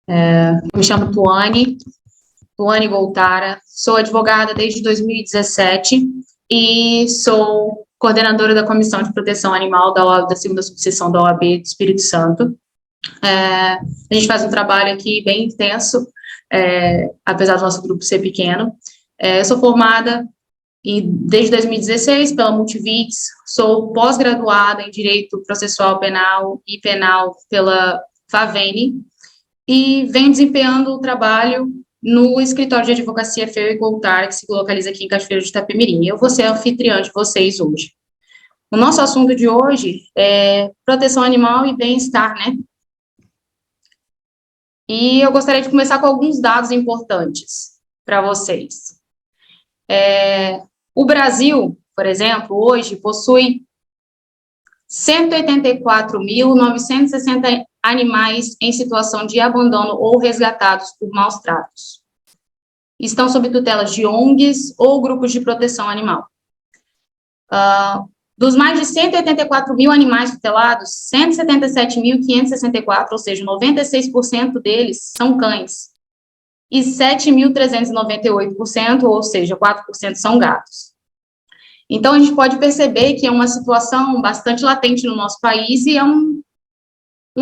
Me chamo Tuane Goltara, sou advogada desde 2017 e sou coordenadora da Comissão de Proteção Animal da segunda subseção da OAB do Espírito Santo. A gente faz um trabalho aqui bem intenso, apesar do nosso grupo ser pequeno. Eu sou formada desde 2016 pela Multivix, sou pós-graduada em Direito Processual Penal e Penal pela FAVENE, e venho desempenhando o trabalho no escritório de advocacia Feu e Goltara, que se localiza aqui em Cachoeiro de Itapemirim. Eu vou ser a anfitriã de vocês hoje. O nosso assunto de hoje é proteção animal e bem-estar, né? E eu gostaria de começar com alguns dados importantes para vocês. O Brasil, por exemplo, hoje possui 184.960 animais em situação de abandono ou resgatados por maus tratos. Estão sob tutela de ONGs ou grupos de proteção animal. Dos mais de 184 mil animais tutelados, 177.564, ou seja, 96% deles são cães, e 7.398%, ou seja, 4% são gatos. Então, a gente pode perceber que é uma situação bastante latente no nosso país e é um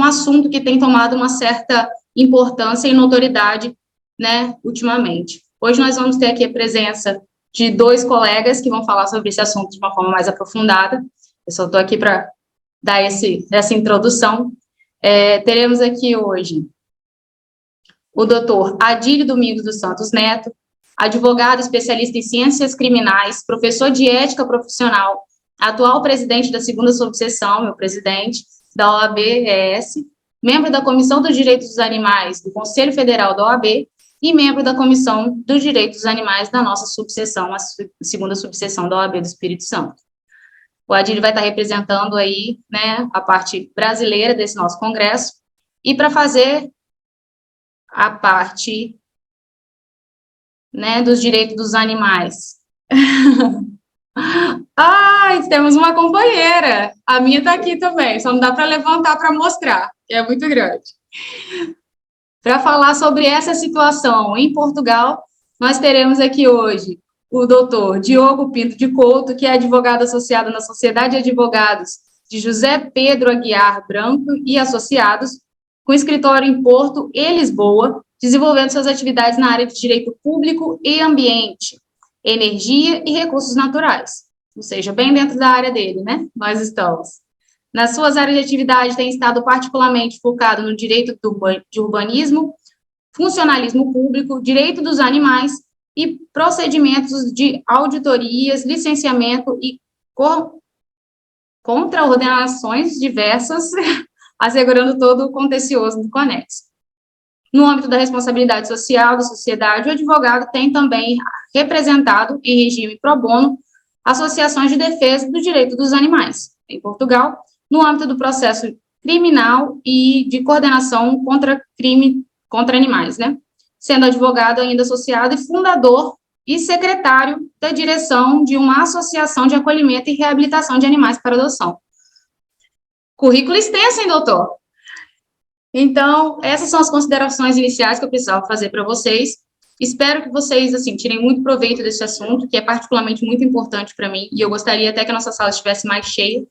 assunto que tem tomado uma certa importância e notoriedade, né, ultimamente. Hoje nós vamos ter aqui a presença de dois colegas que vão falar sobre esse assunto de uma forma mais aprofundada. Eu só estou aqui para dar essa introdução. Teremos aqui hoje o doutor Adílio Domingos dos Santos Neto, advogado especialista em ciências criminais, professor de ética profissional, atual presidente da segunda subseção, meu presidente, da OAB-ES, membro da Comissão dos Direitos dos Animais do Conselho Federal da OAB e membro da Comissão dos Direitos dos Animais da nossa subseção, a segunda subseção da OAB do Espírito Santo. O Adílio vai estar representando aí, né, a parte brasileira desse nosso congresso, e para fazer a parte, né, dos direitos dos animais. Temos uma companheira. A minha está aqui também, só não dá para levantar para mostrar, que é muito grande. Para falar sobre essa situação em Portugal, nós teremos aqui hoje o doutor Diogo Pinto de Couto, que é advogado associado na Sociedade de Advogados de José Pedro Aguiar Branco e Associados, com escritório em Porto e Lisboa, desenvolvendo suas atividades na área de direito público e ambiente, energia e recursos naturais, ou seja, bem dentro da área dele, né? Nós estamos. Nas suas áreas de atividade, tem estado particularmente focado no direito de urbanismo, funcionalismo público, direito dos animais e procedimentos de auditorias, licenciamento e contraordenações diversas, assegurando todo o contencioso do Conexo. No âmbito da responsabilidade social da sociedade, o advogado tem também representado, em regime pro bono, associações de defesa do direito dos animais, em Portugal, no âmbito do processo criminal e de coordenação contra crime contra animais, né? Sendo advogado ainda associado e fundador e secretário da direção de uma associação de acolhimento e reabilitação de animais para adoção. Currículo extenso, hein, doutor? Então, essas são as considerações iniciais que eu precisava fazer para vocês. Espero que vocês, assim, tirem muito proveito desse assunto, que é particularmente muito importante para mim, e eu gostaria até que a nossa sala estivesse mais cheia,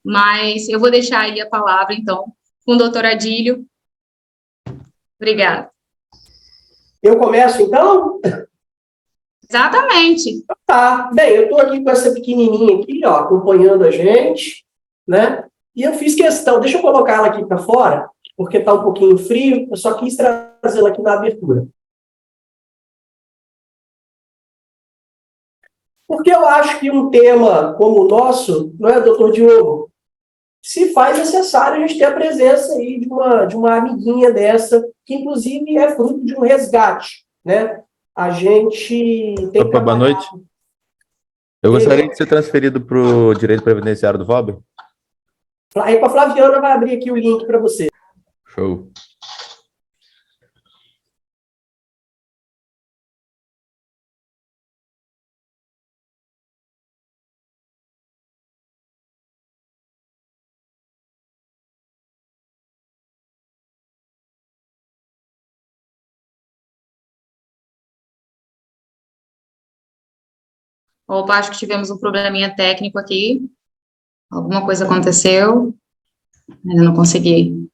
mas eu vou deixar aí a palavra, então, com o doutor Adílio. Obrigada. Eu começo, então? Exatamente. Tá, bem, eu estou aqui com essa pequenininha aqui, ó, acompanhando a gente, né? E eu fiz questão, deixa eu colocar ela aqui para fora, porque está um pouquinho frio, eu só quis trazê-la aqui na abertura. Porque eu acho que um tema como o nosso, não é, doutor Diogo, se faz necessário a gente ter a presença aí de uma amiguinha dessa, que inclusive é fruto de um resgate, né? A gente tem... Opa, boa noite. Eu gostaria de ser transferido para o direito previdenciário do VOB. Aí para a Flaviana vai abrir aqui o link para você. Show. Opa, acho que tivemos um probleminha técnico aqui. Alguma coisa aconteceu. Ainda não consegui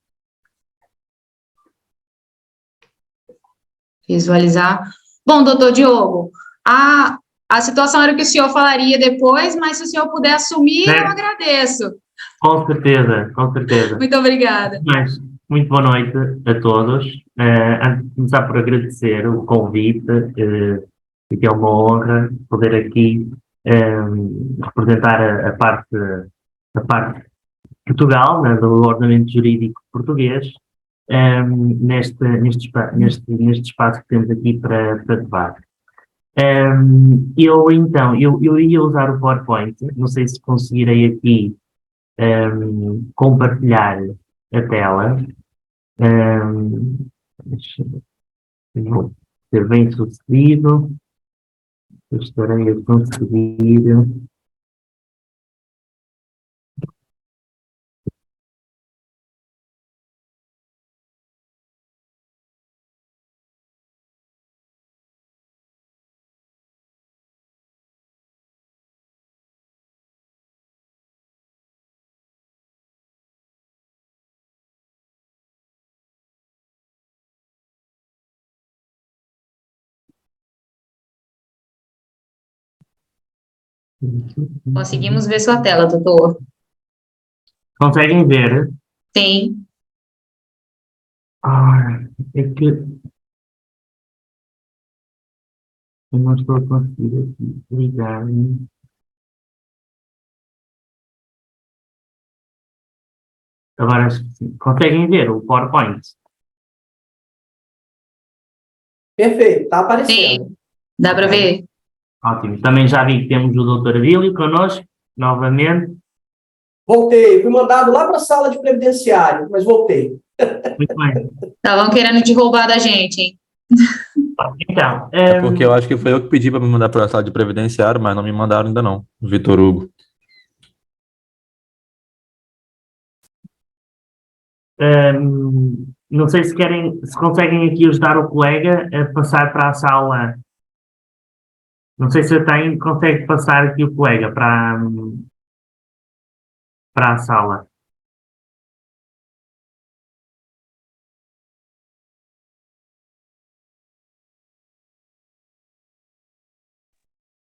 visualizar. Bom, doutor Diogo, a situação era que o senhor falaria depois, mas se o senhor puder assumir, eu agradeço. Com certeza, com certeza. Muito obrigada. Mas, muito boa noite a todos. Antes de começar por agradecer o convite, que é uma honra poder aqui representar a parte de Portugal, né, do ordenamento jurídico português, neste espaço que temos aqui para debate. Eu ia usar o PowerPoint, não sei se conseguirei aqui compartilhar a tela. Vou ser bem sucedido. Estarei a conseguir. Conseguimos ver sua tela, doutor. Conseguem ver? Sim. É que eu não estou a conseguir aqui ligar. Agora, sim. Conseguem ver o PowerPoint? Perfeito, está aparecendo. Sim. Dá para ver? Ótimo. Também já vi que temos o Dr. Abílio connosco, novamente. Voltei, fui mandado lá para a sala de previdenciário, mas voltei. Muito bem. Estavam querendo te roubar da gente, hein? Então, É porque eu acho que foi eu que pedi para me mandar para a sala de previdenciário, mas não me mandaram ainda não. Vitor Hugo. não sei se conseguem aqui ajudar o colega a passar para a sala. Não sei se consegue passar aqui o colega para a sala.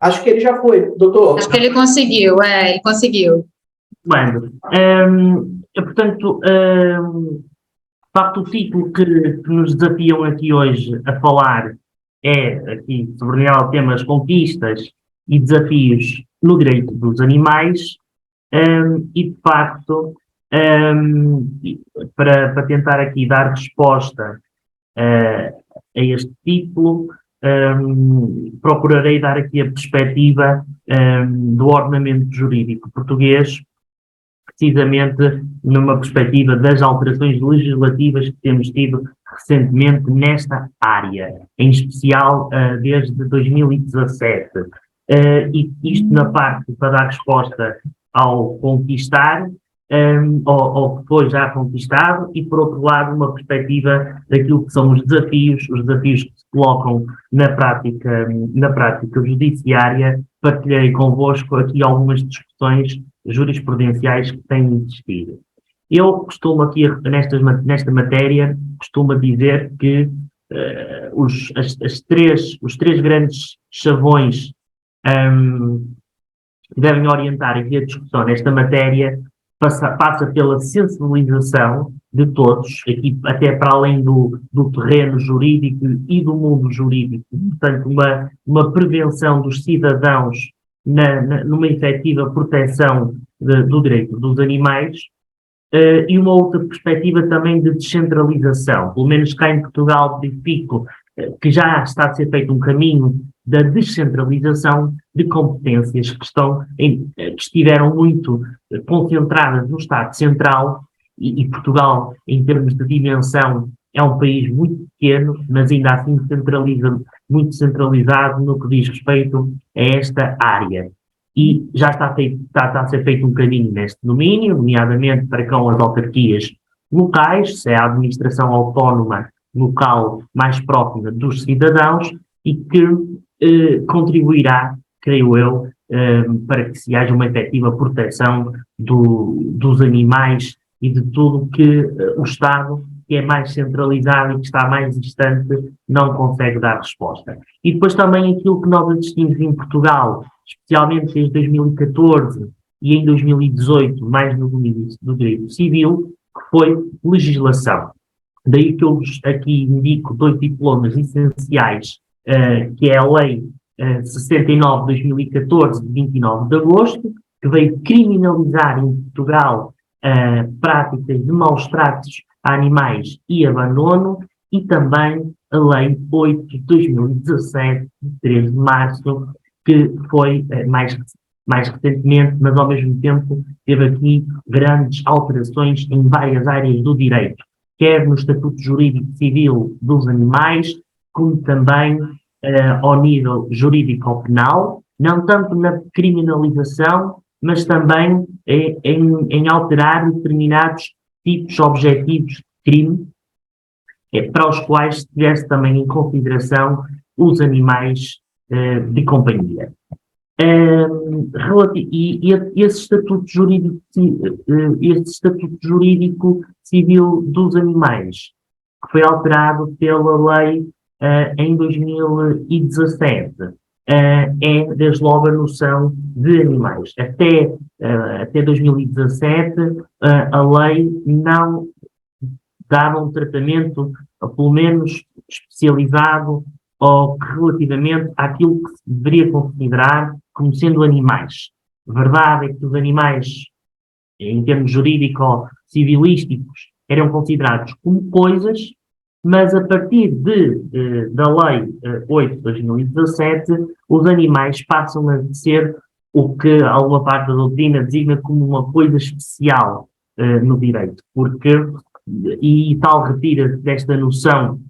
Acho que ele já foi, doutor. Acho que ele conseguiu, ele conseguiu. Mando. Portanto, de facto, o título que nos desafiam aqui hoje a falar é, aqui, sublinhar o tema, as conquistas e desafios no direito dos animais, e, de facto, para tentar aqui dar resposta a este título, procurarei dar aqui a perspectiva do ordenamento jurídico português, precisamente numa perspectiva das alterações legislativas que temos tido recentemente nesta área, em especial desde 2017. E isto na parte para dar resposta ao conquistar, ou que foi já conquistado, e por outro lado uma perspectiva daquilo que são os desafios que se colocam na prática judiciária. Partilhei convosco aqui algumas discussões jurisprudenciais que têm existido. Eu costumo aqui, nesta matéria, costumo dizer que os três grandes chavões que devem orientar aqui a discussão nesta matéria passa pela sensibilização de todos, aqui até para além do terreno jurídico e do mundo jurídico, portanto uma prevenção dos cidadãos numa efetiva proteção do direito dos animais, e uma outra perspectiva também de descentralização. Pelo menos cá em Portugal verifico que já está a ser feito um caminho da descentralização de competências que estiveram muito concentradas no Estado Central, e Portugal, em termos de dimensão, é um país muito pequeno, mas ainda assim muito centralizado no que diz respeito a esta área. E já está a ser feito um caminho neste domínio, nomeadamente para com as autarquias locais, se é a administração autónoma local mais próxima dos cidadãos, e que contribuirá creio eu, para que se haja uma efetiva proteção dos animais e de tudo que o Estado, que é mais centralizado e que está mais distante, não consegue dar resposta. E depois também aquilo que nós assistimos em Portugal, especialmente desde 2014 e em 2018, mais no domínio do direito civil, que foi legislação. Daí que eu aqui indico 2 diplomas essenciais, que é a Lei 69 de 2014, de 29 de agosto, que veio criminalizar em Portugal práticas de maus tratos a animais e abandono, e também a Lei 8 de 2017, de 3 de março, que foi mais recentemente, mas ao mesmo tempo teve aqui grandes alterações em várias áreas do direito, quer no Estatuto Jurídico Civil dos Animais, como também ao nível jurídico-penal, não tanto na criminalização, mas também em alterar determinados tipos objetivos de crime, para os quais se tivesse também em consideração os animais de companhia. E esse Estatuto Jurídico Civil dos Animais, que foi alterado pela lei em 2017, é desde logo a noção de animais. Até 2017, a lei não dava um tratamento, pelo menos especializado, ou relativamente àquilo que se deveria considerar como sendo animais. A verdade é que os animais, em termos jurídico-civilísticos, eram considerados como coisas, mas a partir da Lei 8 de 2017, os animais passam a ser o que alguma parte da doutrina designa como uma coisa especial no direito, e tal retira desta noção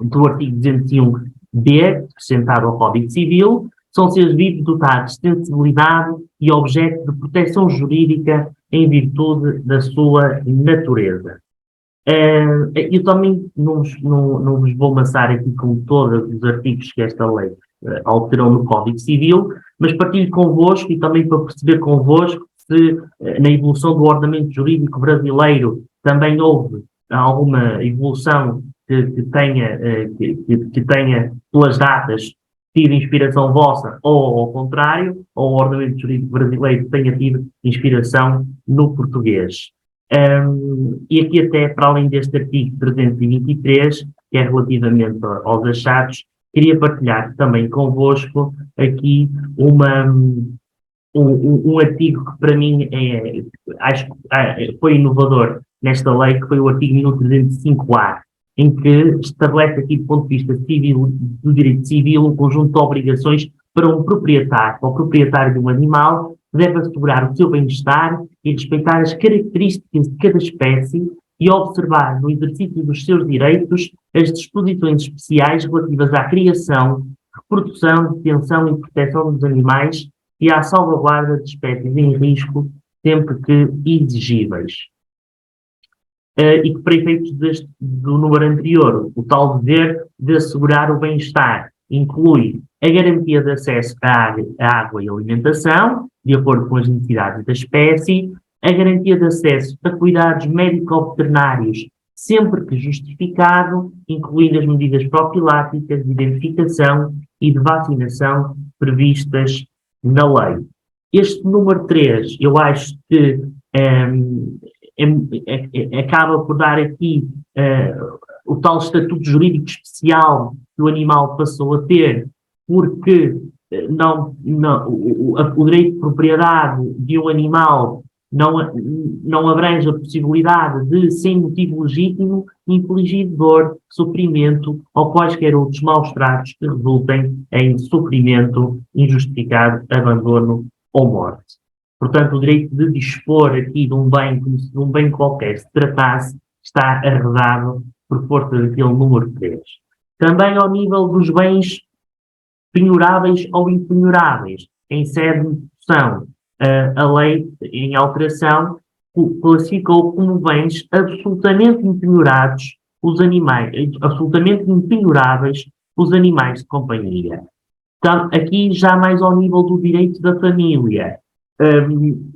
do artigo 201-B, acrescentado ao Código Civil, são seres vivos dotados de sensibilidade e objeto de proteção jurídica em virtude da sua natureza. Eu também não vos vou amassar aqui com todos os artigos que esta lei alterou no Código Civil, mas partilho convosco e também para perceber convosco se na evolução do ordenamento jurídico brasileiro também houve alguma evolução que tenha pelas datas tido inspiração vossa, ou ao contrário, ou o ordenamento jurídico brasileiro tenha tido inspiração no português. E aqui até, para além deste artigo 323, que é relativamente aos achados, queria partilhar também convosco aqui um artigo que para mim acho que foi inovador nesta lei, que foi o artigo 1305-A, em que estabelece aqui do ponto de vista civil, do direito civil, um conjunto de obrigações para um proprietário, ou proprietário de um animal, deve assegurar o seu bem-estar e respeitar as características de cada espécie e observar, no exercício dos seus direitos, as disposições especiais relativas à criação, reprodução, detenção e proteção dos animais e à salvaguarda de espécies em risco, sempre que exigíveis. E que, para efeitos do número anterior, o tal dever de assegurar o bem-estar inclui a garantia de acesso à água e alimentação, de acordo com as necessidades da espécie, a garantia de acesso a cuidados médico-veterinários, sempre que justificado, incluindo as medidas profiláticas de identificação e de vacinação previstas na lei. Este número 3, eu acho que acaba por dar aqui o tal estatuto jurídico especial que o animal passou a ter, porque o direito de propriedade de um animal não abrange a possibilidade de, sem motivo legítimo, infligir dor, sofrimento ou quaisquer outros maus tratos que resultem em sofrimento injustificado, abandono ou morte. Portanto, o direito de dispor aqui de um bem, como se de um bem qualquer se tratasse, está arredado por força daquele número 3. Também ao nível dos bens penhoráveis ou impenhoráveis, em sede de discussão, a lei em alteração classificou como bens absolutamente impenhorados os animais, absolutamente impenhoráveis os animais de companhia. Aqui já mais ao nível do direito da família,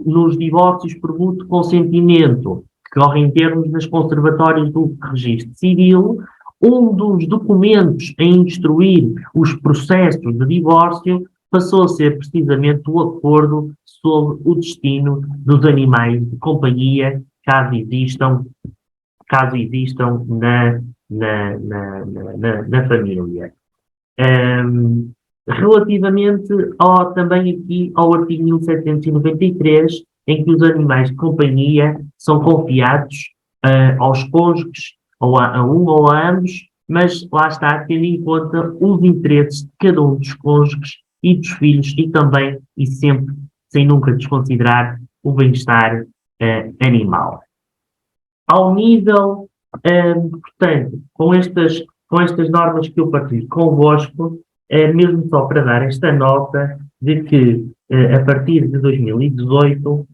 nos divórcios por mútuo consentimento, que correm em termos das conservatórias do registro civil, um dos documentos a instruir os processos de divórcio passou a ser precisamente o acordo sobre o destino dos animais de companhia, caso existam na família. Relativamente também aqui ao artigo 1793, em que os animais de companhia são confiados aos cônjuges, ou a um ou a ambos, mas lá está, tendo em conta os interesses de cada um dos cônjuges e dos filhos, e também, e sempre, sem nunca desconsiderar, o bem-estar animal. Ao nível, portanto, com estas normas que eu partilho convosco, mesmo só para dar esta nota de que, a partir de 2018,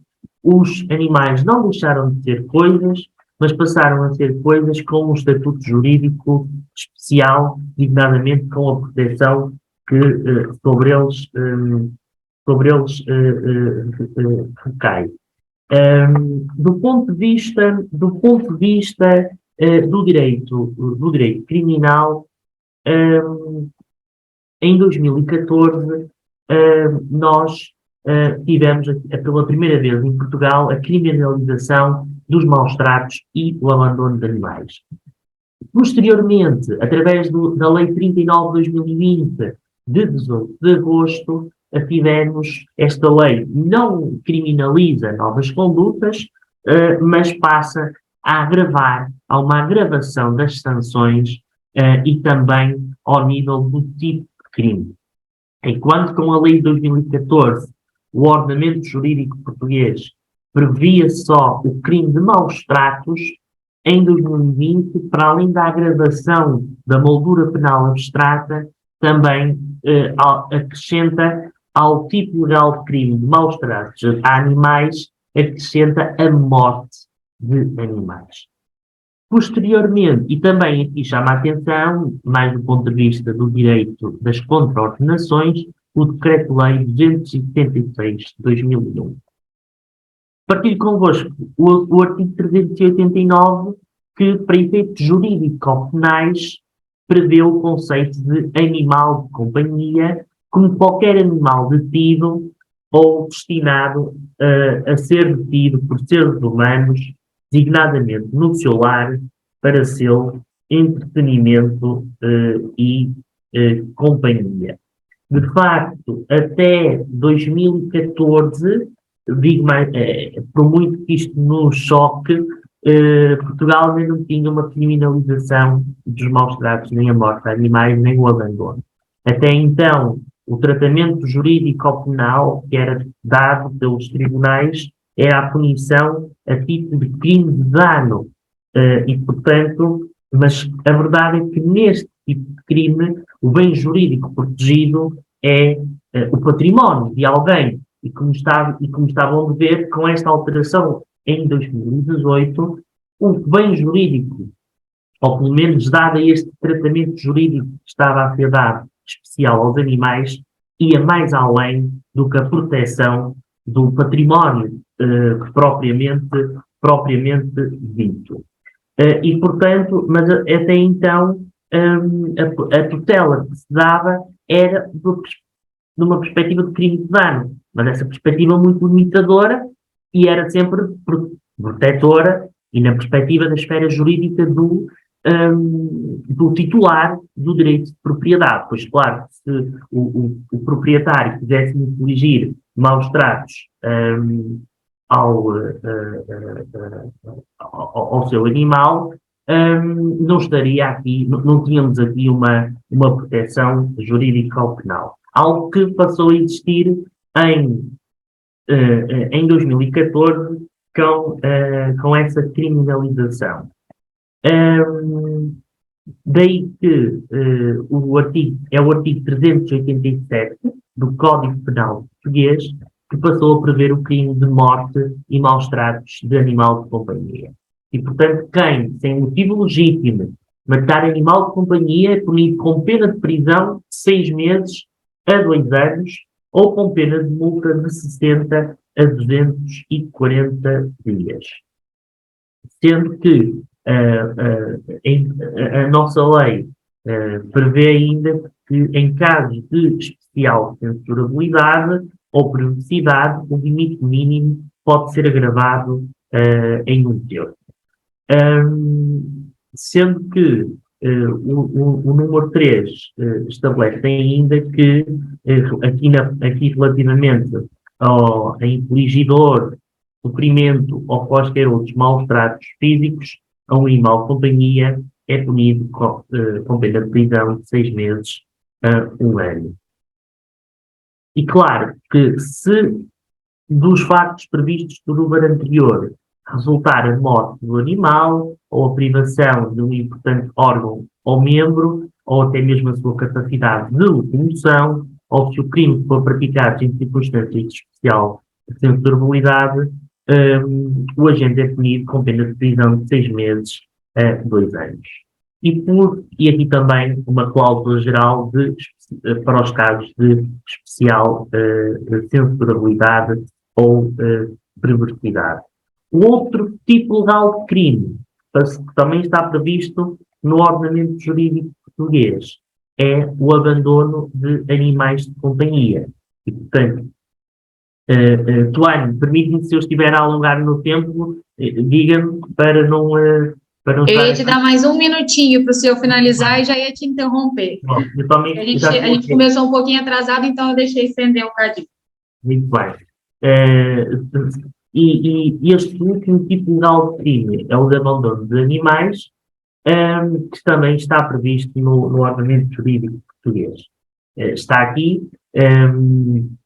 os animais não deixaram de ser coisas, mas passaram a ser coisas com um estatuto jurídico especial, designadamente com a proteção que sobre eles recai. Do ponto de vista do direito criminal, em 2014, nós tivemos pela primeira vez em Portugal a criminalização dos maus-tratos e o abandono de animais. Posteriormente, através da Lei 39 de 2020, de 18 de agosto, tivemos esta lei, não criminaliza novas condutas, mas passa a agravar, a uma agravação das sanções e também ao nível do tipo de crime. Enquanto com a lei de 2014 o ordenamento jurídico português previa só o crime de maus-tratos, em 2020, para além da agravação da moldura penal abstrata, também acrescenta ao tipo legal de crime de maus-tratos a animais, acrescenta a morte de animais. Posteriormente, e também aqui chama a atenção, mais do ponto de vista do direito das contraordenações, o Decreto-Lei 276 de 2001. Partilho convosco o artigo 389, que, para efeitos jurídico-penais, prevê o conceito de animal de companhia como qualquer animal detido ou destinado a ser detido por seres humanos, designadamente no seu lar, para seu entretenimento e companhia. De facto, até 2014, digo mais, por muito que isto nos choque, Portugal ainda não tinha uma criminalização dos maus-tratos, nem a morte de animais, nem o abandono. Até então, o tratamento jurídico penal que era dado pelos tribunais era a punição a título de crime de dano. E, portanto, mas a verdade é que neste tipo de crime, o bem jurídico protegido é o património de alguém. E como estavam a ver, com esta alteração em 2018, o bem jurídico, ou pelo menos dado este tratamento jurídico que estava a ser dado especial aos animais, ia mais além do que a proteção do património propriamente dito. E, portanto, mas até então, a tutela que se dava era numa perspectiva de crime de dano, mas essa perspectiva muito limitadora e era sempre protetora e na perspectiva da esfera jurídica do titular do direito de propriedade. Pois, claro, se o proprietário quisesse infligir maus tratos ao seu animal, não estaria aqui, não tínhamos aqui uma proteção jurídica ou penal. Algo que passou a existir em 2014 com essa criminalização. Daí que o artigo 387 do Código Penal Português, que passou a prever o crime de morte e maus-tratos de animal de companhia. E, portanto, quem, sem motivo legítimo, matar animal de companhia é punido com pena de prisão de 6 meses a 2 anos ou com pena de multa de 60 a 240 dias. Sendo que a nossa lei prevê ainda que, em casos de especial censurabilidade ou periodicidade, o limite mínimo pode ser agravado em 1 terço. Sendo que o número 3 estabelece ainda que, aqui relativamente a infligidor, sofrimento ou quaisquer outros maus tratos físicos a um animal de companhia, é punido com pena de prisão de 6 meses a 1 ano. E claro que se dos factos previstos no número anterior resultar a morte do animal ou a privação de um importante órgão ou membro, ou até mesmo a sua capacidade de locomoção, ou se o crime for praticado em circunstâncias de especial censurabilidade, o agente é punido com pena de prisão de 6 meses a 2 anos. E aqui também uma cláusula geral para os casos de especial censurabilidade ou perversidade. O outro tipo legal de crime, que também está previsto no ordenamento jurídico português, é o abandono de animais de companhia. E, portanto, Tuane, permite-me, se eu estiver a alongar no tempo, diga-me para não Eu ia te dar mais um minutinho para o senhor finalizar e já ia te interromper. Bom, eu também A gente começou um pouquinho atrasado, então eu deixei estender um bocadinho. Muito bem. E este último tipo legal de crime é o de abandono de animais, que também está previsto no ordenamento jurídico português. Está aqui,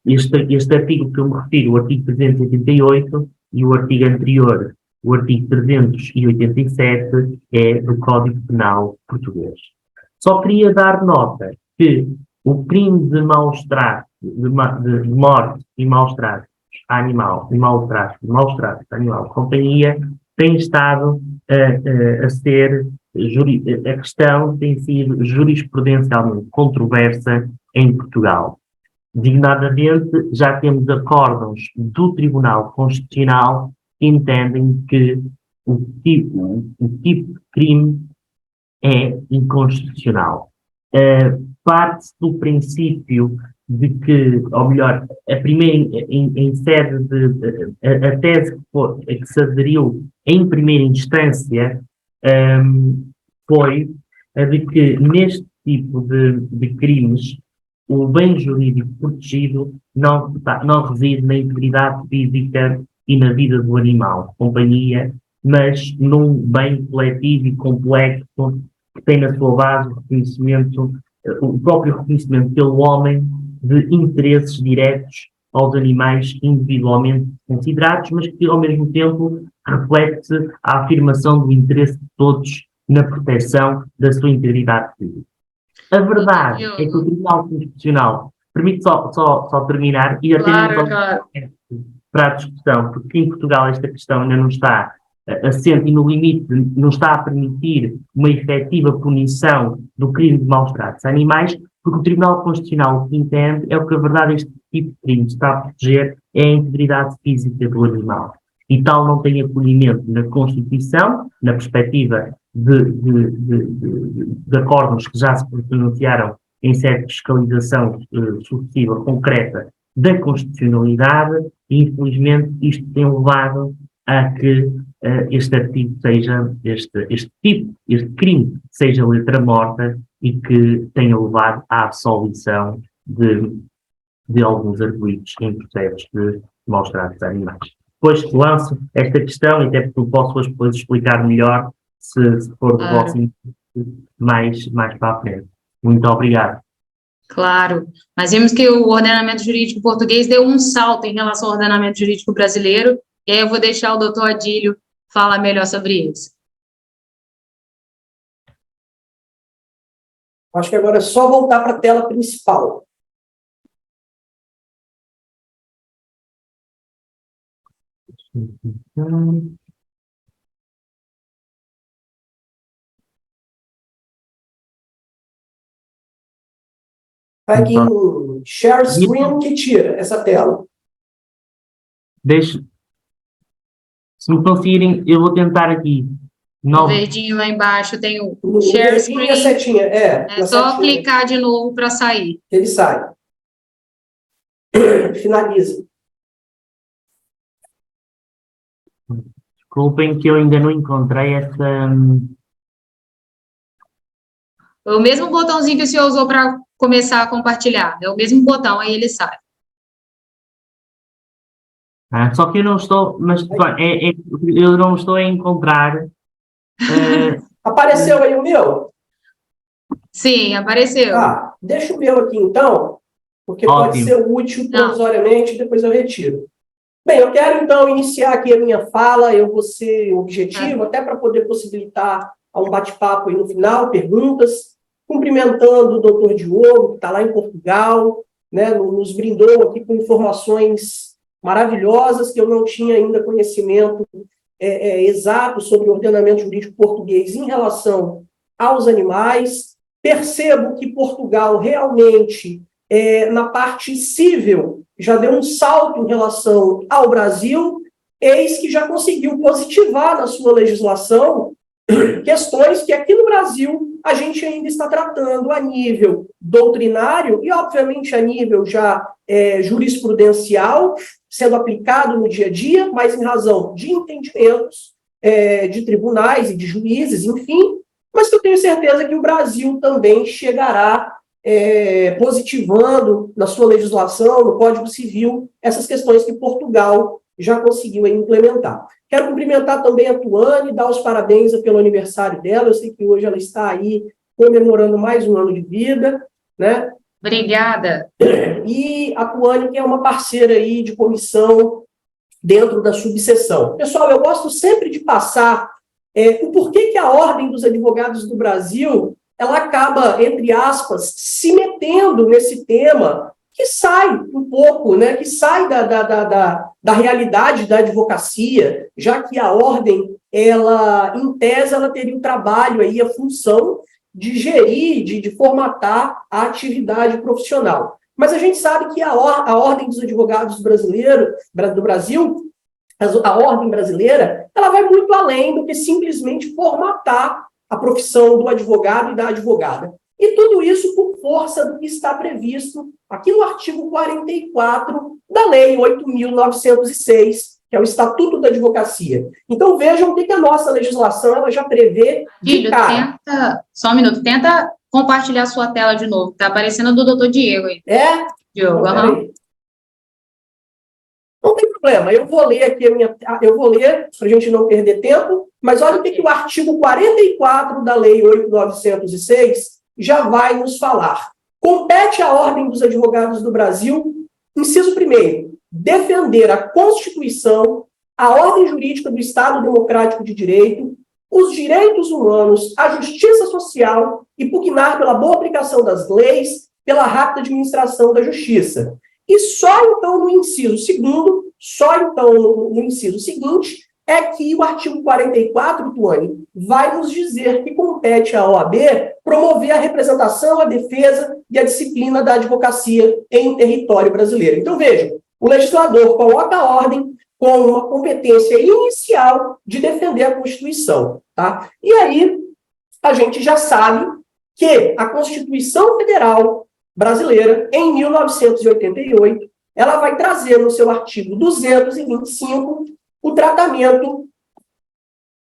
este artigo que eu me refiro, o artigo 388, e o artigo anterior, o artigo 387, é do Código Penal português. Só queria dar nota que o crime de maus tratos, de morte e maus tratos a animal, e maus tratos a animal de companhia, tem estado a ser, a questão tem sido jurisprudencialmente controversa em Portugal. Dignadamente, já temos acórdãos do Tribunal Constitucional que entendem que o tipo de crime é inconstitucional. Parte-se do princípio de que, ou melhor, a primeira, em sede a tese que se aderiu em primeira instância foi a de que neste tipo de crimes o bem jurídico protegido não reside na integridade física e na vida do animal, companhia, mas num bem coletivo e complexo que tem na sua base o próprio reconhecimento pelo homem de interesses diretos aos animais individualmente considerados, mas que ao mesmo tempo reflete a afirmação do interesse de todos na proteção da sua integridade física. A verdade é que o Tribunal Constitucional, permite só terminar e até Claro. para a discussão, porque em Portugal esta questão ainda não está assente e no limite não está a permitir uma efetiva punição do crime de maus tratos a animais, porque o Tribunal Constitucional o que entende é que a verdade este tipo de crime está a proteger é a integridade física do animal. E tal não tem acolhimento na Constituição, na perspectiva de acordos que já se pronunciaram em sede de fiscalização sucessiva concreta da constitucionalidade, e infelizmente isto tem levado a que este artigo seja, este crime seja letra morta e que tenha levado à absolvição de alguns arguidos em processos de maus tratos a animais. Depois lanço esta questão, até porque eu posso depois explicar melhor, se for do vosso interesse, mais para a frente. Muito obrigado. Claro, mas vimos que o ordenamento jurídico português deu um salto em relação ao ordenamento jurídico brasileiro, e aí eu vou deixar o doutor Adílio falar melhor sobre isso. Acho que agora é só voltar para a tela principal. Para quem Share screen que tira essa tela. Se me conseguirem, eu vou tentar aqui. O verdinho lá embaixo tem o share verdinho e a screen. setinha, É só setinha. clicar de novo para sair. Ele sai. Finaliza. Desculpem que eu ainda não encontrei essa... Foi o mesmo botãozinho que o senhor usou para começar a compartilhar. É o mesmo botão, aí ele sai. só que eu não estou... Mas eu não estou a encontrar... Apareceu aí o meu? Sim, apareceu. Tá, deixa o meu aqui então, porque Ótimo. pode ser útil provisoriamente e depois eu retiro. Bem, eu quero então iniciar aqui a minha fala, eu vou ser objetivo, até para poder possibilitar um bate-papo aí no final, perguntas, cumprimentando o doutor Diogo, que está lá em Portugal, né, nos brindou aqui com informações maravilhosas que eu não tinha ainda conhecimento exato sobre o ordenamento jurídico português em relação aos animais. Percebo que Portugal realmente, na parte civil, já deu um salto em relação ao Brasil, eis que já conseguiu positivar na sua legislação questões que aqui no Brasil a gente ainda está tratando a nível doutrinário e, obviamente, a nível já jurisprudencial, sendo aplicado no dia a dia, mas em razão de entendimentos de tribunais e de juízes, enfim, mas que eu tenho certeza que o Brasil também chegará positivando na sua legislação, no Código Civil, essas questões que Portugal já conseguiu implementar. Quero cumprimentar também a Tuane, dar os parabéns pelo aniversário dela. Eu sei que hoje ela está aí comemorando mais um ano de vida, né? Obrigada. E a Tuane, que é uma parceira aí de comissão dentro da subseção. Pessoal, eu gosto sempre de passar o porquê que a Ordem dos Advogados do Brasil ela acaba, entre aspas, se metendo nesse tema que sai um pouco, né, que sai da realidade da advocacia, já que a ordem, ela, em tese, ela teria o trabalho aí, a função de gerir, de formatar a atividade profissional. Mas a gente sabe que a Ordem dos Advogados do Brasil, a ordem brasileira, ela vai muito além do que simplesmente formatar a profissão do advogado e da advogada. E tudo isso por força do que está previsto aqui no artigo 44 da Lei 8.906, que é o Estatuto da Advocacia. Então, vejam o que a nossa legislação ela já prevê de cara. Só um minuto, tenta compartilhar sua tela de novo. Está aparecendo do doutor Diego aí. Diogo, Não tem problema, eu vou ler aqui para a gente não perder tempo, mas olha o que o artigo 44 da Lei 8.906 já vai nos falar. Compete à Ordem dos Advogados do Brasil, inciso 1º, defender a Constituição, a ordem jurídica do Estado Democrático de Direito, os direitos humanos, a justiça social e pugnar pela boa aplicação das leis, pela rápida administração da justiça. E só então no inciso seguinte, é que o artigo 44, Tuane, vai nos dizer que compete à OAB promover a representação, a defesa e a disciplina da advocacia em território brasileiro. Então, vejam, o legislador coloca a ordem com uma competência inicial de defender a Constituição. Tá? E aí, a gente já sabe que a Constituição Federal brasileira, em 1988, ela vai trazer no seu artigo 225 o tratamento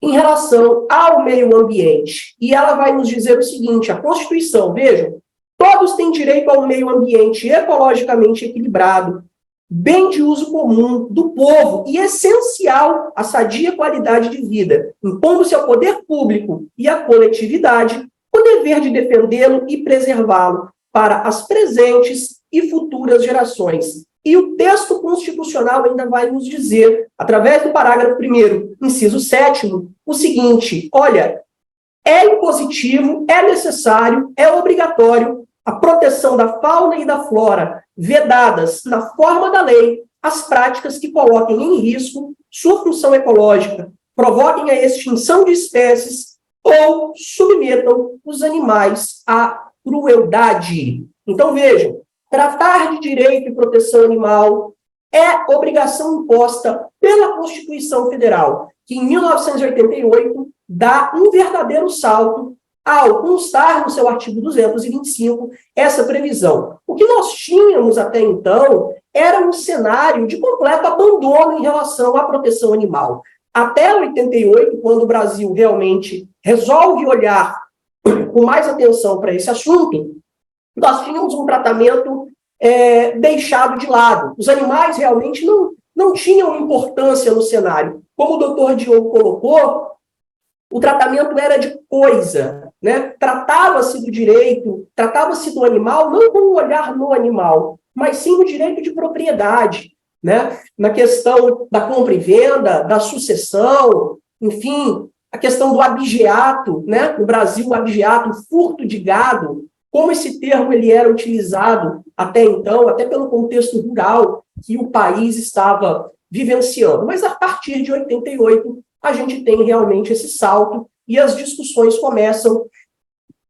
em relação ao meio ambiente. E ela vai nos dizer o seguinte, a Constituição, vejam, todos têm direito a um meio ambiente ecologicamente equilibrado, bem de uso comum do povo e essencial à sadia qualidade de vida, impondo-se ao poder público e à coletividade o dever de defendê-lo e preservá-lo para as presentes e futuras gerações. E o texto constitucional ainda vai nos dizer, através do parágrafo 1º, inciso 7º, o seguinte, olha, é impositivo, é necessário, é obrigatório a proteção da fauna e da flora, vedadas, na forma da lei, as práticas que coloquem em risco sua função ecológica, provoquem a extinção de espécies ou submetam os animais à crueldade. Então, vejam, tratar de direito e proteção animal é obrigação imposta pela Constituição Federal, que em 1988 dá um verdadeiro salto ao constar no seu artigo 225 essa previsão. O que nós tínhamos até então era um cenário de completo abandono em relação à proteção animal. Até 88, quando o Brasil realmente resolve olhar com mais atenção para esse assunto, nós tínhamos um tratamento deixado de lado. Os animais realmente não tinham importância no cenário. Como o doutor Diogo colocou, o tratamento era de coisa, né? Tratava-se do direito, tratava-se do animal, não com um olhar no animal, mas sim no direito de propriedade, né? Na questão da compra e venda, da sucessão, enfim, a questão do abigeato, né? No Brasil, o abigeato, o furto de gado, como esse termo ele era utilizado até então, até pelo contexto rural que o país estava vivenciando. Mas a partir de 88, a gente tem realmente esse salto e as discussões começam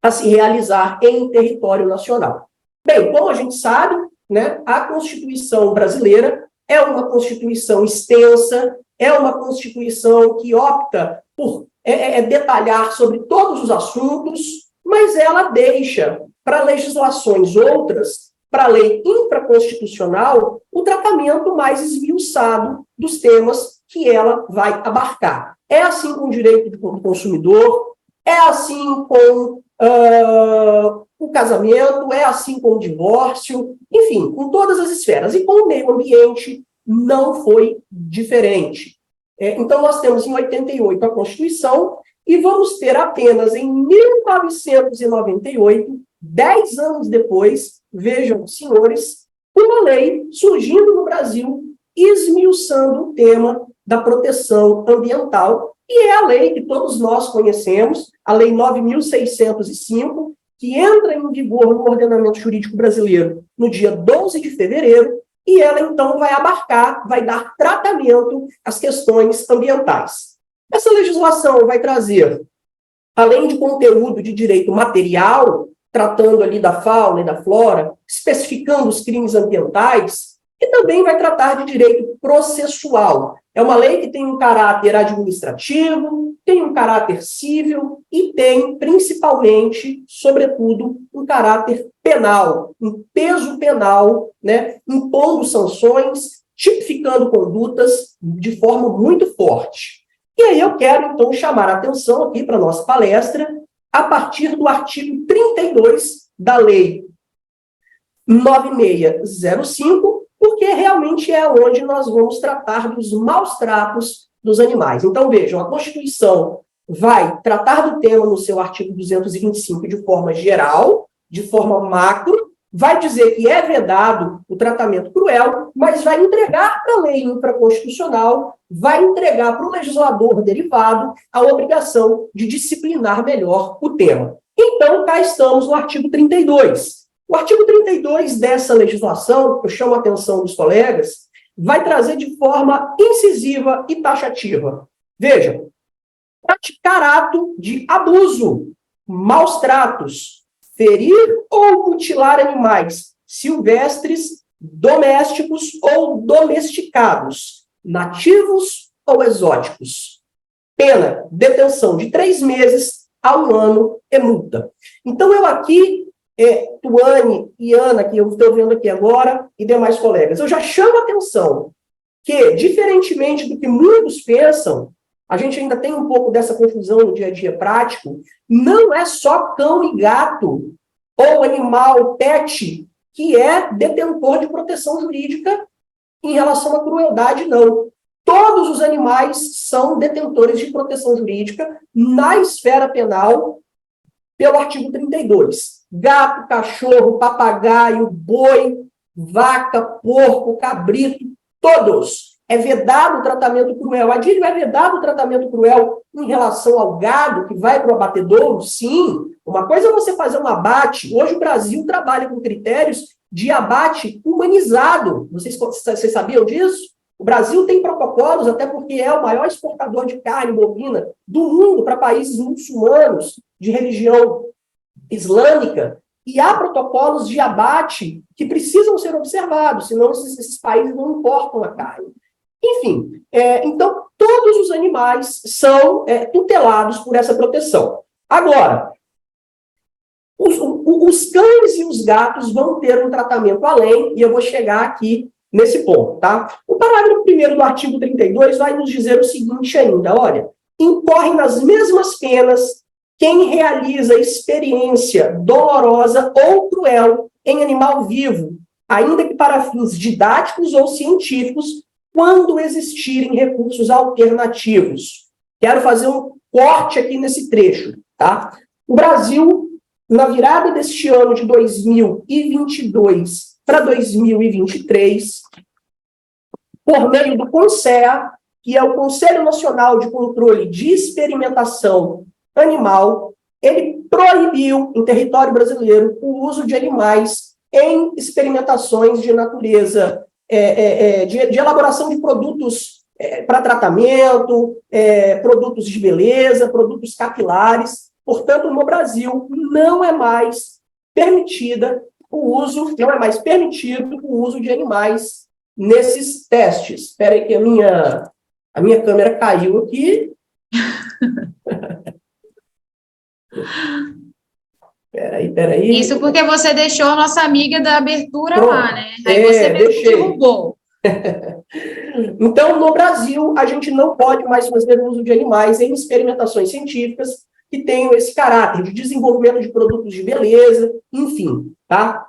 a se realizar em território nacional. Bem, como a gente sabe, né, a Constituição brasileira é uma Constituição extensa, é uma Constituição que opta por detalhar sobre todos os assuntos, mas ela deixa para legislações outras, para a lei infraconstitucional, o tratamento mais esmiuçado dos temas que ela vai abarcar. É assim com o direito do consumidor, é assim com o casamento, é assim com o divórcio, enfim, com todas as esferas. E com o meio ambiente não foi diferente. Então, nós temos em 88 a Constituição e vamos ter apenas em 1998, 10 anos depois, vejam, senhores, uma lei surgindo no Brasil esmiuçando o tema da proteção ambiental, e é a lei que todos nós conhecemos, a Lei 9.605, que entra em vigor no ordenamento jurídico brasileiro no dia 12 de fevereiro, e ela, então, vai abarcar, vai dar tratamento às questões ambientais. Essa legislação vai trazer, além de conteúdo de direito material, tratando ali da fauna e da flora, especificando os crimes ambientais, e também vai tratar de direito processual. É uma lei que tem um caráter administrativo, tem um caráter civil e tem, principalmente, sobretudo, um caráter penal, um peso penal, né, impondo sanções, tipificando condutas de forma muito forte. E aí eu quero, então, chamar a atenção aqui para a nossa palestra, a partir do artigo 32 da Lei 9605, porque realmente é onde nós vamos tratar dos maus tratos dos animais. Então, vejam, a Constituição vai tratar do tema no seu artigo 225 de forma geral, de forma macro, vai dizer que é vedado o tratamento cruel, mas vai entregar para a lei infraconstitucional, vai entregar para o legislador derivado a obrigação de disciplinar melhor o tema. Então, cá estamos no artigo 32. O artigo 32 dessa legislação, eu chamo a atenção dos colegas, vai trazer de forma incisiva e taxativa. Vejam, praticar ato de abuso, maus tratos, ferir ou mutilar animais silvestres, domésticos ou domesticados, nativos ou exóticos. Pena, detenção de 3 meses a 1 ano e multa. Então, eu aqui, Tuane e Ana, que eu estou vendo aqui agora, e demais colegas, eu já chamo a atenção que, diferentemente do que muitos pensam, a gente ainda tem um pouco dessa confusão no dia a dia prático, não é só cão e gato ou animal pet que é detentor de proteção jurídica em relação à crueldade, não. Todos os animais são detentores de proteção jurídica na esfera penal pelo artigo 32. Gato, cachorro, papagaio, boi, vaca, porco, cabrito, todos. É vedado o tratamento cruel. Adílio, é vedado o tratamento cruel em relação ao gado que vai para o abatedouro? Sim. Uma coisa é você fazer um abate. Hoje o Brasil trabalha com critérios de abate humanizado. Vocês sabiam disso? O Brasil tem protocolos, até porque é o maior exportador de carne bovina do mundo para países muçulmanos, de religião islâmica, E há protocolos de abate que precisam ser observados, senão esses países não importam a carne. Enfim, então, todos os animais são tutelados por essa proteção. Agora, os cães e os gatos vão ter um tratamento além, e eu vou chegar aqui nesse ponto, tá? O parágrafo 1º do artigo 32 vai nos dizer o seguinte ainda, olha, incorre nas mesmas penas quem realiza experiência dolorosa ou cruel em animal vivo, ainda que para fins didáticos ou científicos, quando existirem recursos alternativos. Quero fazer um corte aqui nesse trecho, tá? O Brasil, na virada deste ano de 2022 para 2023, por meio do CONSEA, que é o Conselho Nacional de Controle de Experimentação Animal, ele proibiu em território brasileiro o uso de animais em experimentações de natureza, de elaboração de produtos para tratamento, produtos de beleza, produtos capilares. Portanto, no Brasil, não é mais permitido o uso de animais nesses testes. Espera aí que a minha câmera caiu aqui. Peraí. Isso porque você deixou a nossa amiga da abertura Pronto. lá, né? Aí você mesmo derrubou. Então, no Brasil, a gente não pode mais fazer uso de animais em experimentações científicas que tenham esse caráter de desenvolvimento de produtos de beleza, enfim, tá?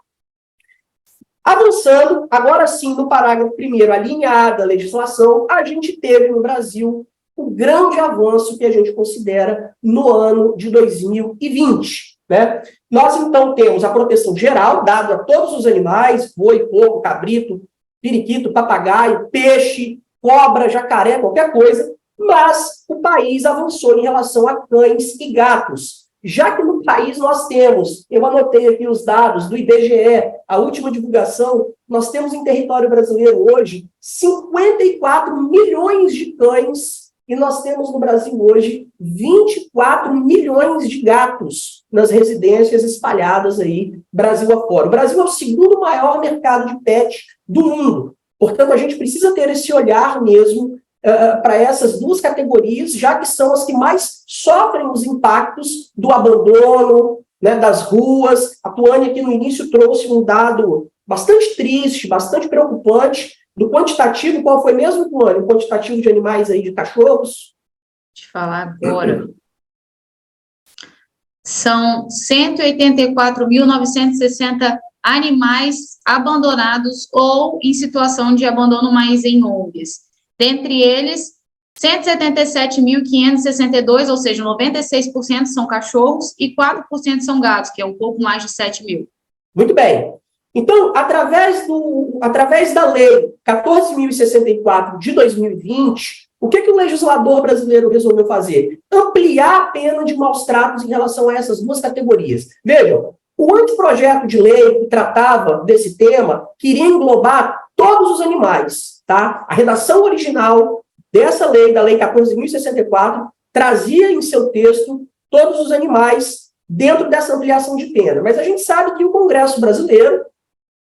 Avançando, agora sim, no parágrafo 1º, alinhada a legislação, a gente teve no Brasil o grande avanço que a gente considera no ano de 2020. Né? Nós, então, temos a proteção geral, dada a todos os animais, boi, porco, cabrito, periquito, papagaio, peixe, cobra, jacaré, qualquer coisa, mas o país avançou em relação a cães e gatos. Já que no país nós temos, eu anotei aqui os dados do IBGE, a última divulgação, nós temos em território brasileiro hoje 54 milhões de cães e nós temos no Brasil hoje 24 milhões de gatos nas residências espalhadas aí, Brasil afora. O Brasil é o segundo maior mercado de pet do mundo. Portanto, a gente precisa ter esse olhar mesmo para essas duas categorias, já que são as que mais sofrem os impactos do abandono, né, das ruas. A Tuane aqui no início trouxe um dado bastante triste, bastante preocupante, do quantitativo. Qual foi mesmo, Tuane? O quantitativo de animais aí, de cachorros? Deixa eu falar agora. São 184.960 animais abandonados ou em situação de abandono, mas em ONGs. Dentre eles, 177.562, ou seja, 96% são cachorros e 4% são gatos, que é um pouco mais de 7 mil. Muito bem. Então, através da Lei 14.064 de 2020, o que o legislador brasileiro resolveu fazer? Ampliar a pena de maus tratos em relação a essas duas categorias. Vejam, o anteprojeto de lei que tratava desse tema queria englobar todos os animais. Tá? A redação original dessa lei, da Lei 14.064, trazia em seu texto todos os animais dentro dessa ampliação de pena. Mas a gente sabe que o Congresso brasileiro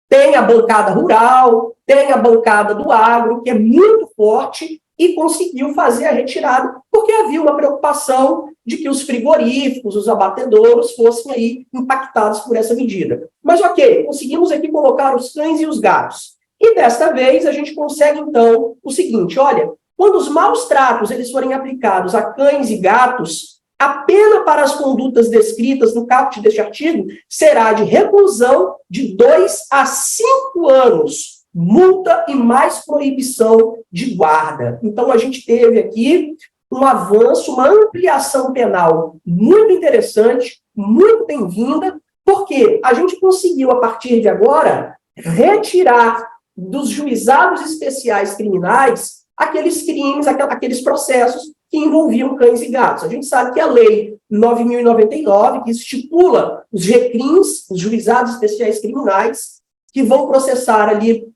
tem a bancada rural, tem a bancada do agro, que é muito forte, e conseguiu fazer a retirada, porque havia uma preocupação de que os frigoríficos, os abatedouros, fossem aí impactados por essa medida. Mas ok, conseguimos aqui colocar os cães e os gatos. E desta vez a gente consegue, então, o seguinte, olha, quando os maus tratos eles forem aplicados a cães e gatos, a pena para as condutas descritas no caput deste artigo será de reclusão de 2 a 5 anos, multa e mais proibição de guarda. Então, a gente teve aqui um avanço, uma ampliação penal muito interessante, muito bem-vinda, porque a gente conseguiu, a partir de agora, retirar dos juizados especiais criminais aqueles crimes, aqueles processos que envolviam cães e gatos. A gente sabe que a Lei 9.099, que estipula os GCRIMs, os juizados especiais criminais, que vão processar ali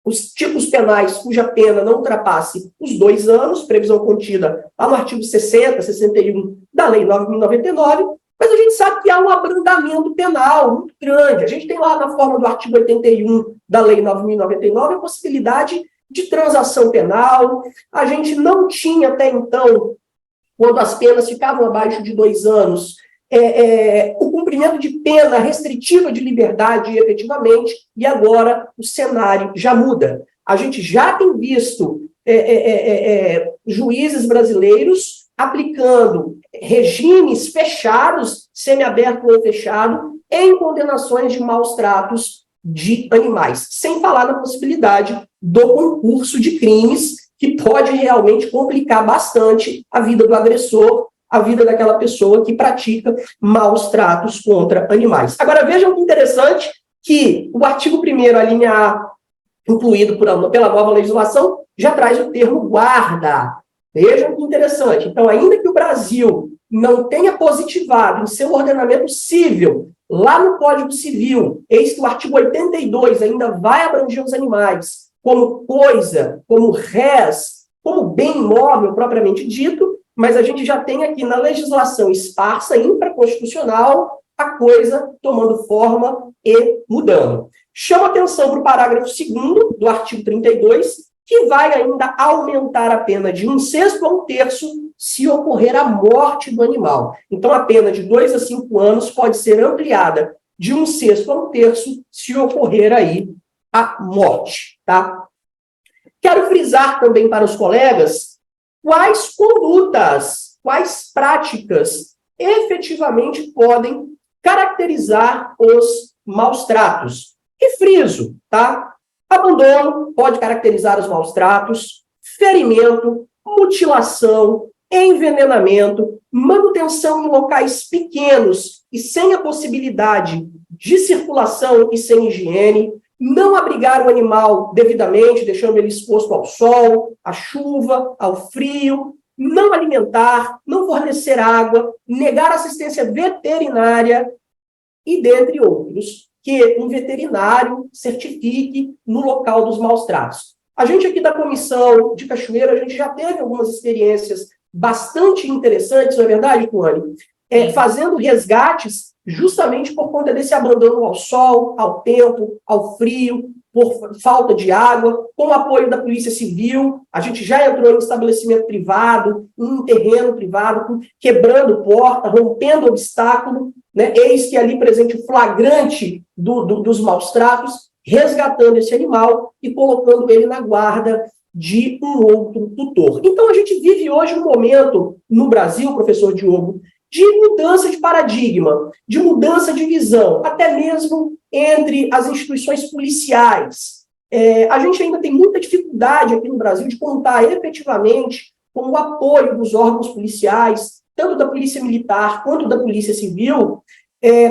os tipos penais cuja pena não ultrapasse os 2 anos, previsão contida lá no artigo 60, 61 da Lei 9.099, Mas a gente sabe que há um abrandamento penal muito grande. A gente tem lá na forma do artigo 81 da Lei 9.099 a possibilidade de transação penal. A gente não tinha até então, quando as penas ficavam abaixo de 2 anos, o cumprimento de pena restritiva de liberdade efetivamente, e agora o cenário já muda. A gente já tem visto juízes brasileiros aplicando regimes fechados, semiaberto ou fechado, em condenações de maus tratos de animais, sem falar na possibilidade do concurso de crimes, que pode realmente complicar bastante a vida do agressor, a vida daquela pessoa que pratica maus tratos contra animais. Agora, vejam que interessante que o artigo 1º, a linha A, incluído pela nova legislação, já traz o termo guarda. Vejam que interessante. Então, ainda que o Brasil não tenha positivado em seu ordenamento civil, lá no Código Civil, eis que o artigo 82 ainda vai abranger os animais como coisa, como res, como bem imóvel propriamente dito, mas a gente já tem aqui na legislação esparsa, infraconstitucional, a coisa tomando forma e mudando. Chama atenção para o parágrafo 2º do artigo 32, que vai ainda aumentar a pena de 1/6 a 1/3 se ocorrer a morte do animal. Então, a pena de 2 a 5 anos pode ser ampliada de 1/6 a 1/3 se ocorrer aí a morte, tá? Quero frisar também para os colegas quais condutas, quais práticas efetivamente podem caracterizar os maus tratos. E friso, tá? Abandono pode caracterizar os maus tratos, ferimento, mutilação, envenenamento, manutenção em locais pequenos e sem a possibilidade de circulação e sem higiene, não abrigar o animal devidamente, deixando ele exposto ao sol, à chuva, ao frio, não alimentar, não fornecer água, negar assistência veterinária e dentre outros, que um veterinário certifique no local dos maus tratos. A gente aqui da comissão de Cachoeira, a gente já teve algumas experiências bastante interessantes, não é verdade, Tuane? Fazendo resgates justamente por conta desse abandono ao sol, ao tempo, ao frio, por falta de água, com o apoio da Polícia Civil. A gente já entrou em estabelecimento privado, em terreno privado, quebrando porta, rompendo obstáculo, né? Eis que ali presente o flagrante dos maus tratos, resgatando esse animal e colocando ele na guarda de um outro tutor. Então, a gente vive hoje um momento no Brasil, professor Diogo, de mudança de paradigma, de mudança de visão, até mesmo entre as instituições policiais. A gente ainda tem muita dificuldade aqui no Brasil de contar efetivamente com o apoio dos órgãos policiais, tanto da Polícia Militar quanto da Polícia Civil,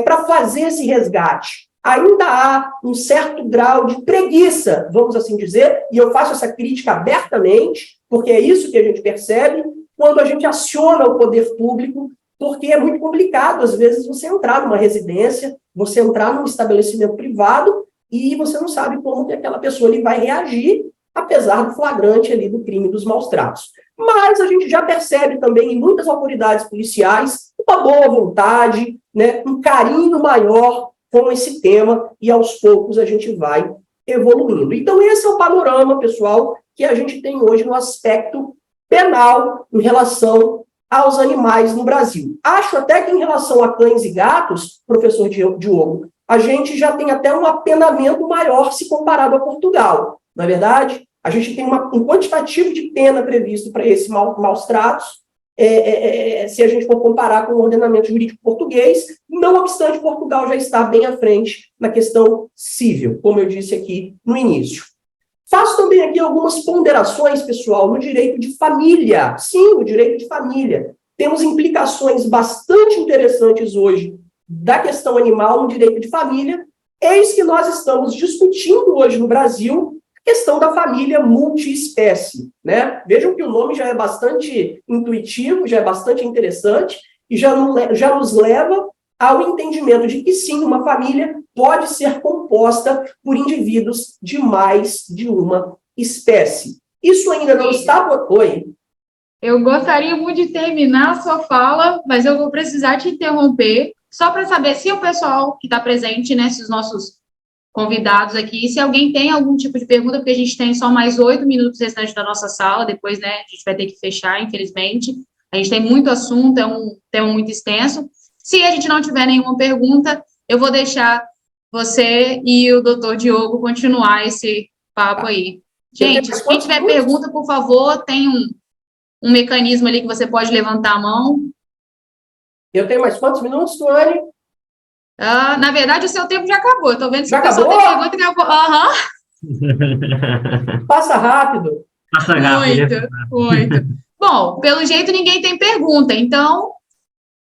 para fazer esse resgate. Ainda há um certo grau de preguiça, vamos assim dizer, e eu faço essa crítica abertamente, porque é isso que a gente percebe quando a gente aciona o poder público, porque é muito complicado, às vezes, você entrar numa residência, você entrar num estabelecimento privado e você não sabe como que aquela pessoa ali vai reagir, apesar do flagrante ali do crime dos maus tratos. Mas a gente já percebe também em muitas autoridades policiais uma boa vontade, né, um carinho maior com esse tema e aos poucos a gente vai evoluindo. Então esse é o panorama, pessoal, que a gente tem hoje no aspecto penal em relação aos animais no Brasil. Acho até que em relação a cães e gatos, professor Diogo, a gente já tem até um apenamento maior se comparado a Portugal. Não é verdade? A gente tem um quantitativo de pena previsto para esses maus tratos, se a gente for comparar com o ordenamento jurídico português, não obstante, Portugal já está bem à frente na questão civil, como eu disse aqui no início. Faço também aqui algumas ponderações, pessoal, no direito de família. Sim, o direito de família. Temos implicações bastante interessantes hoje da questão animal no direito de família. Eis que nós estamos discutindo hoje no Brasil a questão da família multiespécie, né? Vejam que o nome já é bastante intuitivo, já é bastante interessante e já nos leva ao entendimento de que, sim, uma família pode ser composta por indivíduos de mais de uma espécie. Isso ainda não está... Oi? Eu gostaria muito de terminar a sua fala, mas eu vou precisar te interromper, só para saber se o pessoal que está presente, né, se os nossos convidados aqui, se alguém tem algum tipo de pergunta, porque a gente tem só mais 8 minutos restantes da nossa sala, depois, né, a gente vai ter que fechar, infelizmente. A gente tem muito assunto, é um tema muito extenso. Se a gente não tiver nenhuma pergunta, eu vou deixar você e o doutor Diogo continuar esse papo aí. Gente, se quem tiver pergunta, por favor, tem um mecanismo ali que você pode levantar a mão. Eu tenho mais quantos minutos, Tuane? Na verdade, o seu tempo já acabou. Eu tô vendo se Já o pessoal acabou? tem pergunta que acabou. Aham. Passa rápido. Passa rápido. Muito. Bom, pelo jeito ninguém tem pergunta, então,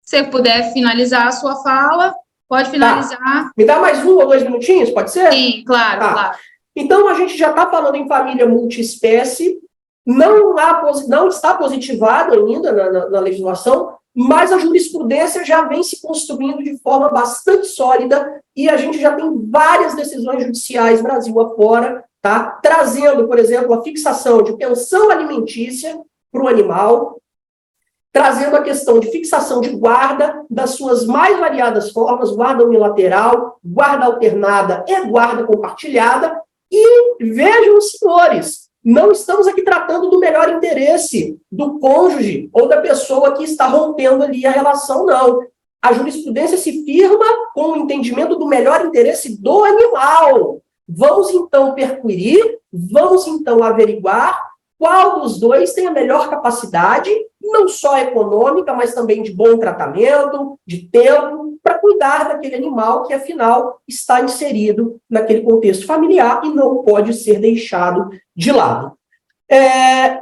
se você puder finalizar a sua fala, pode finalizar. Tá. Me dá mais 1 ou 2 minutinhos, pode ser? Sim, claro, Tá. claro. Então, a gente já está falando em família multiespécie, não está positivado ainda na legislação, mas a jurisprudência já vem se construindo de forma bastante sólida e a gente já tem várias decisões judiciais Brasil afora, tá? Trazendo, por exemplo, a fixação de pensão alimentícia para o animal, trazendo a questão de fixação de guarda das suas mais variadas formas, guarda unilateral, guarda alternada e guarda compartilhada. E vejam, senhores, não estamos aqui tratando do melhor interesse do cônjuge ou da pessoa que está rompendo ali a relação, não. A jurisprudência se firma com o entendimento do melhor interesse do animal. Vamos, então, perquirir, vamos, então, averiguar qual dos dois tem a melhor capacidade, não só econômica, mas também de bom tratamento, de tempo, para cuidar daquele animal que, afinal, está inserido naquele contexto familiar e não pode ser deixado de lado.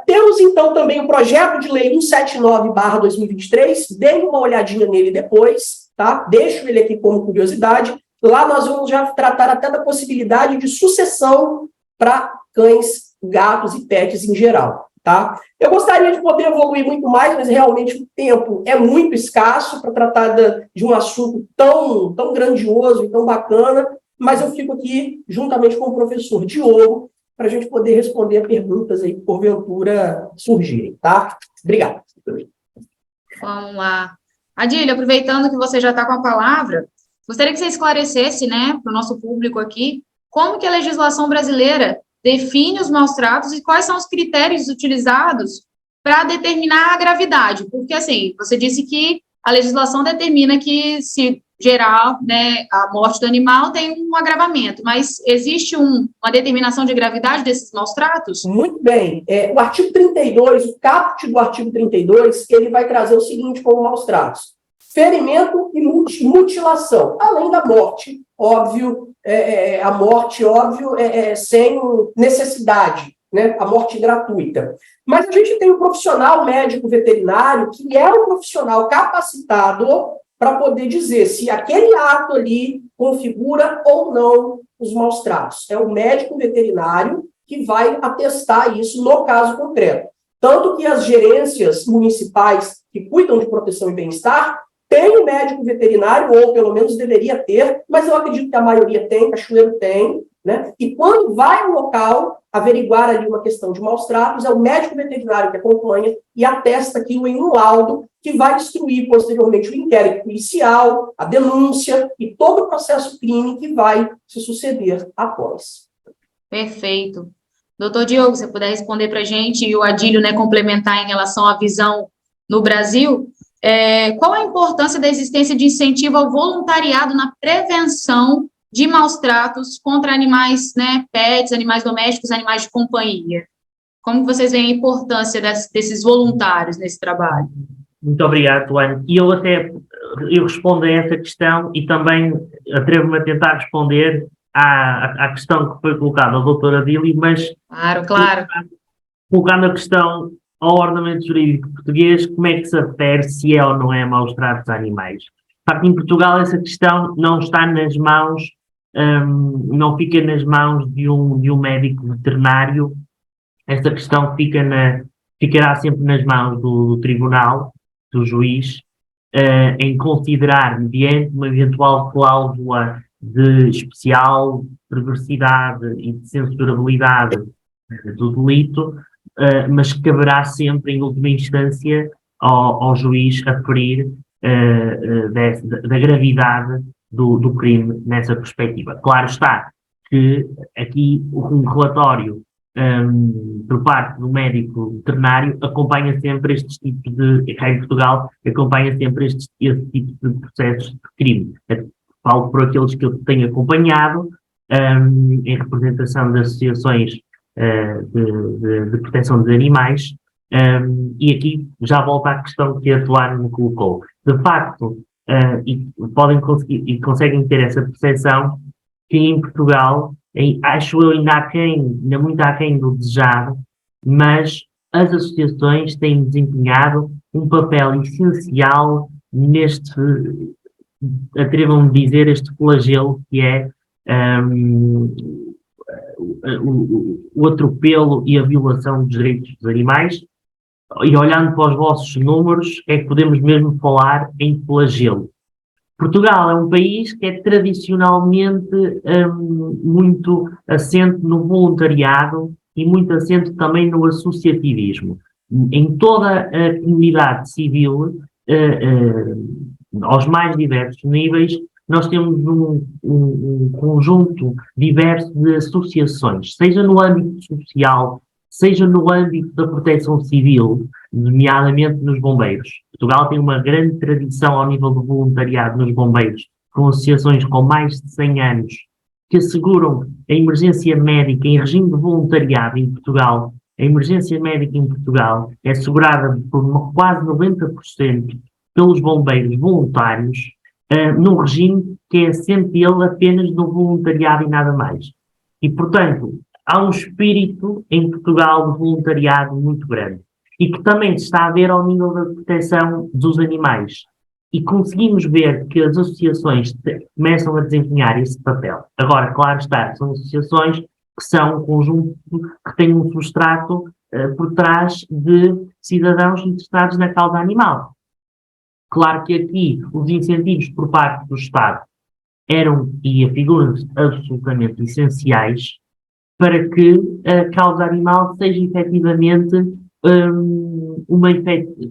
Temos, então, também o projeto de lei 179/2023, deem uma olhadinha nele depois, tá? Deixo ele aqui como curiosidade. Lá nós vamos já tratar até da possibilidade de sucessão para cães, gatos e pets em geral, tá? Eu gostaria de poder evoluir muito mais, mas realmente o tempo é muito escasso para tratar de um assunto tão grandioso e tão bacana, mas eu fico aqui juntamente com o professor Diogo para a gente poder responder perguntas aí que porventura surgirem, tá? Obrigado. Vamos lá. Adílio, aproveitando que você já está com a palavra, gostaria que você esclarecesse, né, para o nosso público aqui, como que a legislação brasileira define os maus-tratos e quais são os critérios utilizados para determinar a gravidade. Porque, assim, você disse que a legislação determina que, se gerar, né, a morte do animal, tem um agravamento, mas existe uma determinação de gravidade desses maus-tratos? Muito bem. O artigo 32, o caput do artigo 32, ele vai trazer o seguinte como maus-tratos: ferimento e mutilação, além da morte, óbvio, a morte, óbvio, sem necessidade, né? A morte gratuita. Mas a gente tem um profissional médico veterinário que é um profissional capacitado para poder dizer se aquele ato ali configura ou não os maus-tratos. É o médico veterinário que vai atestar isso no caso concreto. Tanto que as gerências municipais que cuidam de proteção e bem-estar tem um médico veterinário, ou pelo menos deveria ter, mas eu acredito que a maioria tem, Cachoeiro tem, né? E quando vai ao local averiguar ali uma questão de maus-tratos, é o médico veterinário que acompanha e atesta aquilo em um laudo que vai instruir posteriormente o inquérito policial, a denúncia e todo o processo crime que vai se suceder após. Perfeito. Doutor Diogo, se você puder responder para a gente e o Adílio, né, complementar em relação à visão no Brasil, qual a importância da existência de incentivo ao voluntariado na prevenção de maus-tratos contra animais, né, pets, animais domésticos, animais de companhia? Como vocês veem a importância desses voluntários nesse trabalho? Muito obrigado, Tuane. E eu respondo a essa questão e também atrevo-me a tentar responder à questão que foi colocada ao doutor Adílio, mas... Claro. Colocando a questão ao ordenamento jurídico português, como é que se refere se é ou não é maus-tratos a animais? De facto, em Portugal essa questão não está nas mãos, não fica nas mãos de um médico veterinário. Esta questão ficará sempre nas mãos do tribunal, do juiz, em considerar, mediante uma eventual cláusula de especial perversidade e de censurabilidade do delito, mas caberá sempre, em última instância, ao juiz aferir da gravidade do crime nessa perspectiva. Claro está que aqui um relatório por parte do médico veterinário acompanha sempre estes tipos de, cá em Portugal, acompanha sempre esse tipo de processos de crime. Falo por aqueles que eu tenho acompanhado, em representação de associações de proteção de animais, e aqui já volta à questão que a Tuane me colocou. De facto, e podem conseguir, e conseguem ter essa percepção que em Portugal, acho eu ainda muito aquém do desejado, mas as associações têm desempenhado um papel essencial neste, atrevam-me a dizer, este flagelo que é o atropelo e a violação dos direitos dos animais, e olhando para os vossos números, é que podemos mesmo falar em flagelo. Portugal é um país que é tradicionalmente muito assente no voluntariado e muito assente também no associativismo. Em toda a comunidade civil, aos mais diversos níveis, nós temos um conjunto diverso de associações, seja no âmbito social, seja no âmbito da proteção civil, nomeadamente nos bombeiros. Portugal tem uma grande tradição ao nível do voluntariado nos bombeiros, com associações com mais de 100 anos, que asseguram a emergência médica em regime de voluntariado em Portugal. A emergência médica em Portugal é assegurada por quase 90% pelos bombeiros voluntários, num regime que é assente ele apenas no voluntariado e nada mais. E, portanto, há um espírito em Portugal de voluntariado muito grande e que também se está a ver ao nível da proteção dos animais. E conseguimos ver que as associações começam a desempenhar esse papel. Agora, claro está, são associações que são um conjunto que têm um substrato por trás de cidadãos interessados na causa animal. Claro que aqui os incentivos por parte do Estado eram e afiguram-se absolutamente essenciais para que a causa animal seja efetivamente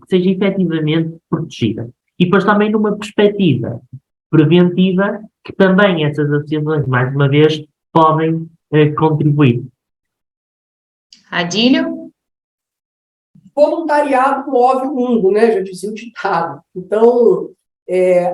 seja efetivamente protegida. E depois também numa perspectiva preventiva, que também essas associações, mais uma vez, podem contribuir. Adílio? Voluntariado move o mundo, né? Já dizia o ditado. Então,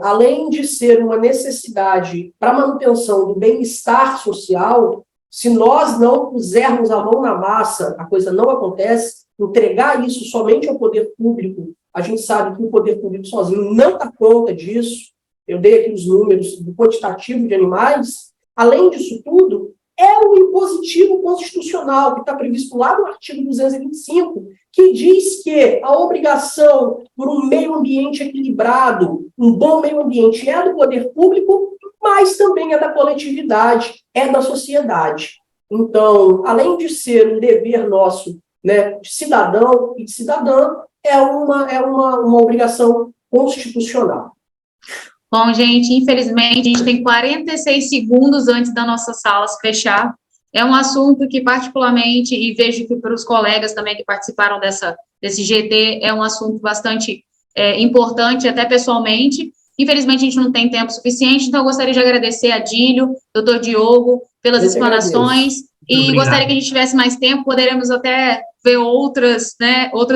além de ser uma necessidade para a manutenção do bem-estar social, se nós não pusermos a mão na massa, a coisa não acontece. Entregar isso somente ao poder público, a gente sabe que o poder público sozinho não dá conta disso. Eu dei aqui os números do quantitativo de animais. Além disso tudo, é o impositivo constitucional que está previsto lá no artigo 225, que diz que a obrigação por um meio ambiente equilibrado, um bom meio ambiente, é do poder público, mas também é da coletividade, é da sociedade. Então, além de ser um dever nosso, né, de cidadão e de cidadã, é uma obrigação constitucional. Bom, gente, infelizmente, a gente tem 46 segundos antes da nossa sala se fechar. É um assunto que, particularmente, e vejo que para os colegas também que participaram desse GT, é um assunto bastante importante, até pessoalmente. Infelizmente, a gente não tem tempo suficiente, então eu gostaria de agradecer a Adílio, doutor Diogo, pelas explanações, e gostaria que a gente tivesse mais tempo, poderemos até ver outros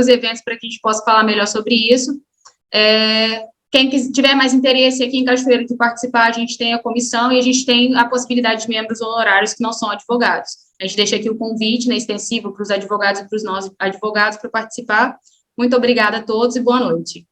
eventos para que a gente possa falar melhor sobre isso. Quem tiver mais interesse aqui em Cachoeira de participar, a gente tem a comissão e a gente tem a possibilidade de membros honorários que não são advogados. A gente deixa aqui o convite, né, extensivo para os advogados e para os nós advogados para participar. Muito obrigada a todos e boa noite.